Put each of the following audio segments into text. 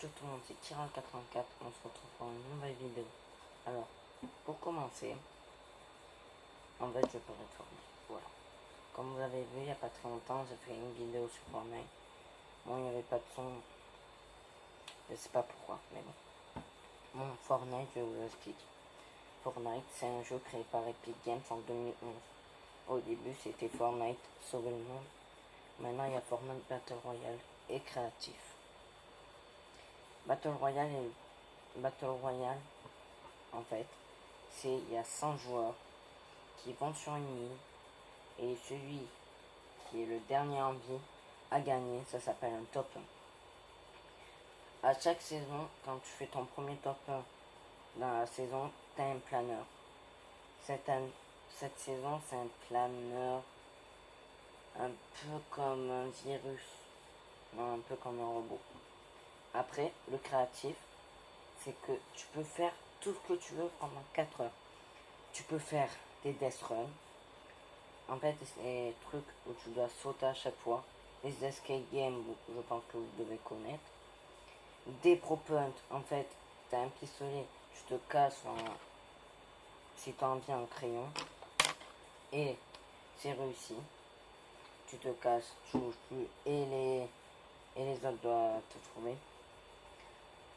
Ciao tout le monde, c'est Tyran84, on se retrouve pour une nouvelle vidéo. Alors, pour commencer, en fait je peux retourner, voilà. Comme vous avez vu, il n'y a pas très longtemps, j'ai fait une vidéo sur Fortnite. Bon, il n'y avait pas de son, je sais pas pourquoi, mais bon. Bon, Fortnite, je vous explique. Fortnite, c'est un jeu créé par Epic Games en 2011. Au début, c'était Fortnite, sauver le monde. Maintenant, il y a Fortnite Battle Royale et créatif. Battle Royale, en fait, il y a 100 joueurs qui vont sur une île et celui qui est le dernier en vie a gagné, ça s'appelle un top 1. À chaque saison, quand tu fais ton premier top 1 dans la saison, tu as un planeur. Cette saison, c'est un planeur un peu comme un virus, non, un peu comme un robot. Après, le créatif, c'est que tu peux faire tout ce que tu veux pendant 4 heures. Tu peux faire des death runs. En fait, c'est des trucs où tu dois sauter à chaque fois. Les escape games, je pense que vous devez connaître. Des pro punts, en fait, tu as un pistolet, tu te casses si tu as envie en crayon. Et c'est réussi. Tu te casses, tu bouges plus. Et les autres doivent te trouver.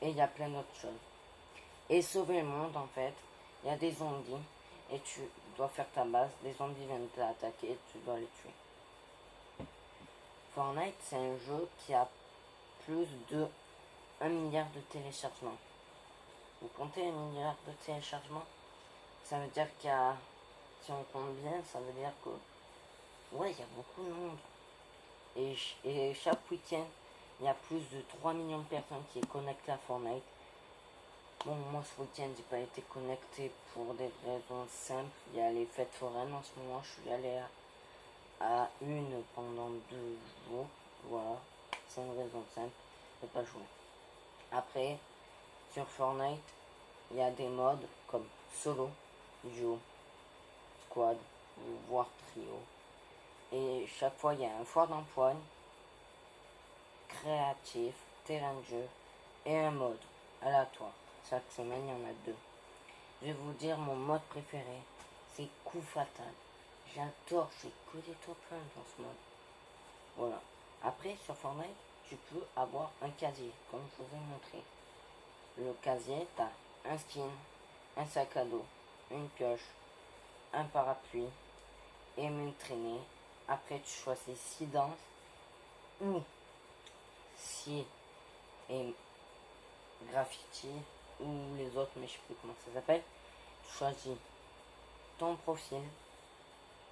Et il y a plein d'autres choses. Et sauver le monde, en fait, il y a des zombies. Et tu dois faire ta base. Les zombies viennent t'attaquer et tu dois les tuer. Fortnite, c'est un jeu qui a plus de 1 milliard de téléchargements. Vous comptez 1 milliard de téléchargements? Ça veut dire qu'il y a, si on compte bien, ça veut dire que, ouais, il y a beaucoup de monde. Et chaque week-end, il y a plus de 3 millions de personnes qui est connectées à Fortnite. Bon, moi ce week-end, j'ai pas été connecté pour des raisons simples. Il y a les fêtes foraines en ce moment. Je suis allé à une pendant 2 jours. Voilà, c'est une raison simple. Je n'ai pas joué. Après, sur Fortnite, il y a des modes comme solo, duo, squad, voire trio. Et chaque fois, il y a un foire d'empoigne, créatif, terrain de jeu et un mode aléatoire. Chaque semaine, il y en a 2. Je vais vous dire mon mode préféré, c'est coup fatal. J'adore, c'est que des top 1 dans ce mode. Voilà. Après, sur Fortnite, tu peux avoir un casier, comme je vous ai montré. Le casier, tu as un skin, un sac à dos, une pioche, un parapluie et une traînée. Après, tu choisis si danse ou si et graffiti ou les autres, mais je sais plus comment ça s'appelle. Tu choisis ton profil.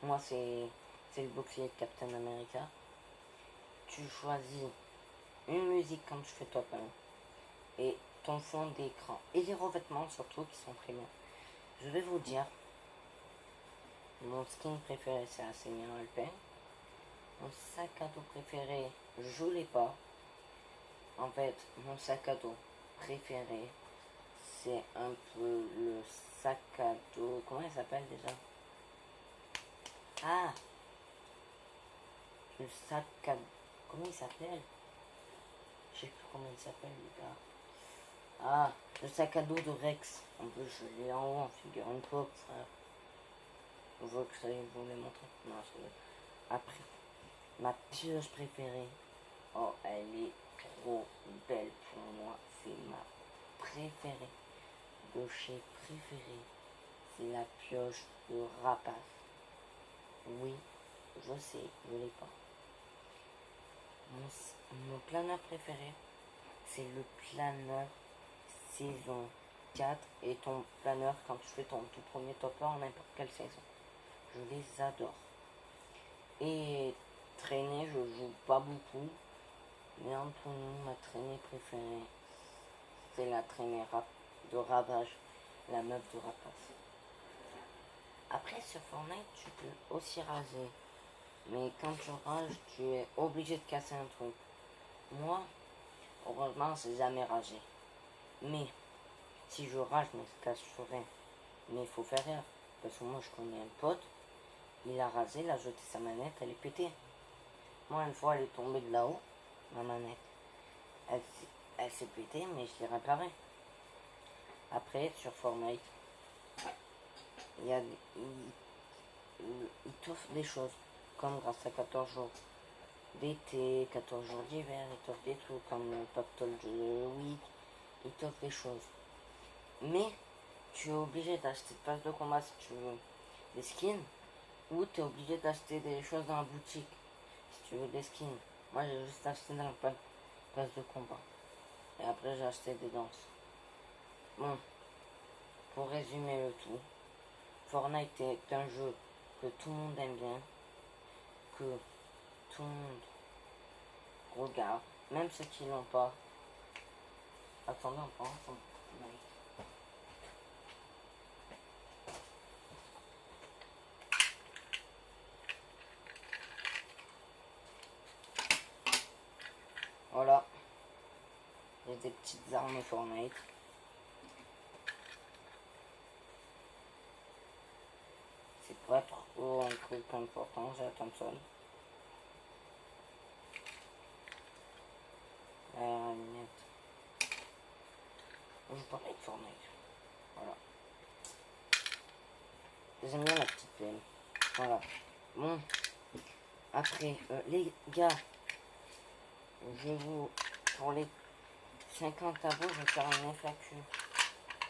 Moi, c'est le bouclier de Captain America. Tu choisis une musique quand tu fais top 1 et ton fond d'écran et les revêtements surtout qui sont très bien. Je vais vous dire, mon skin préféré c'est un Seigneur Alpin. Mon sac à dos préféré, je l'ai pas. En fait, mon sac à dos préféré, c'est un peu le sac à dos. Comment il s'appelle déjà? Ah, le sac à dos. Comment il s'appelle? Je sais plus comment il s'appelle, les gars. Ah, le sac à dos de Rex. En plus, je l'ai en haut en figurine pop, frère. Je vois que ça y est, vous les montrer. Non, après, ma pioche préférée. Oh, elle est trop belle pour moi. C'est ma préférée. De chez préféré. C'est la pioche de rapace. Oui, je sais, je l'ai pas. Mon planeur préféré, c'est le planeur saison 4 et ton planeur quand tu fais ton tout premier top 1 en n'importe quelle saison. Je les adore. Et traîner, je joue pas beaucoup. Mais entre nous, ma traînée préférée, c'est la traînée de Ravage, la meuf de Rapace. Après, sur Fortnite, tu peux aussi raser. Mais quand tu rages, tu es obligé de casser un truc. Moi, heureusement, j'ai jamais ragé. Mais, si je rage, mais je casse rien. Mais il faut faire rire. Parce que moi, je connais un pote, il a rasé, il a jeté sa manette, elle est pétée. Moi, une fois, elle est tombée de là-haut, ma manette. Elle c'est pété, mais je l'ai réparé. Après, sur Fortnite, il y a, il t'offre des choses, comme grâce à 14 jours d'été, 14 jours d'hiver, il t'offre des trucs comme le Pactole Week, il t'offre des choses. Mais tu es obligé d'acheter de passe de combat si tu veux des skins, ou tu es obligé d'acheter des choses dans la boutique si tu veux des skins. Moi j'ai juste acheté dans la passe de combat. Et après j'ai acheté des danses. Bon, pour résumer le tout, Fortnite est un jeu que tout le monde aime bien, que tout le monde regarde, même ceux qui l'ont pas. Attendez, on prend son Fortnite. Voilà, j'ai des petites armes Fortnite. C'est pas trop un truc important, j'ai la Thompson. La lunette. Je vous parlais de Fortnite. Voilà. J'aime bien la petite pelle. Voilà. Bon. Après, les gars, pour les 50 abos, je vais faire une FAQ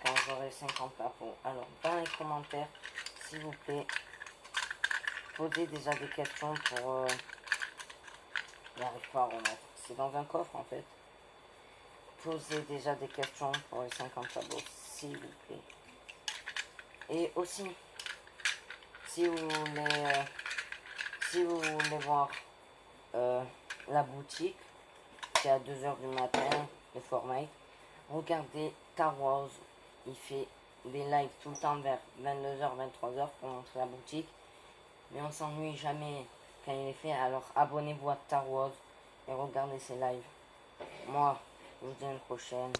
quand j'aurai 50 abos. Alors, dans les commentaires, s'il vous plaît, posez déjà des questions pour... j'arrive pas à remettre. C'est dans un coffre, en fait. Posez déjà des questions pour les 50 abos, s'il vous plaît. Et aussi, si vous voulez voir la boutique, c'est à 2h du matin, de Fortnite. Regardez Star Wars, il fait des lives tout le temps vers 22h, 23h pour montrer la boutique. Mais on s'ennuie jamais quand il est fait, alors abonnez-vous à Star Wars et regardez ses lives. Moi, je vous dis à une prochaine.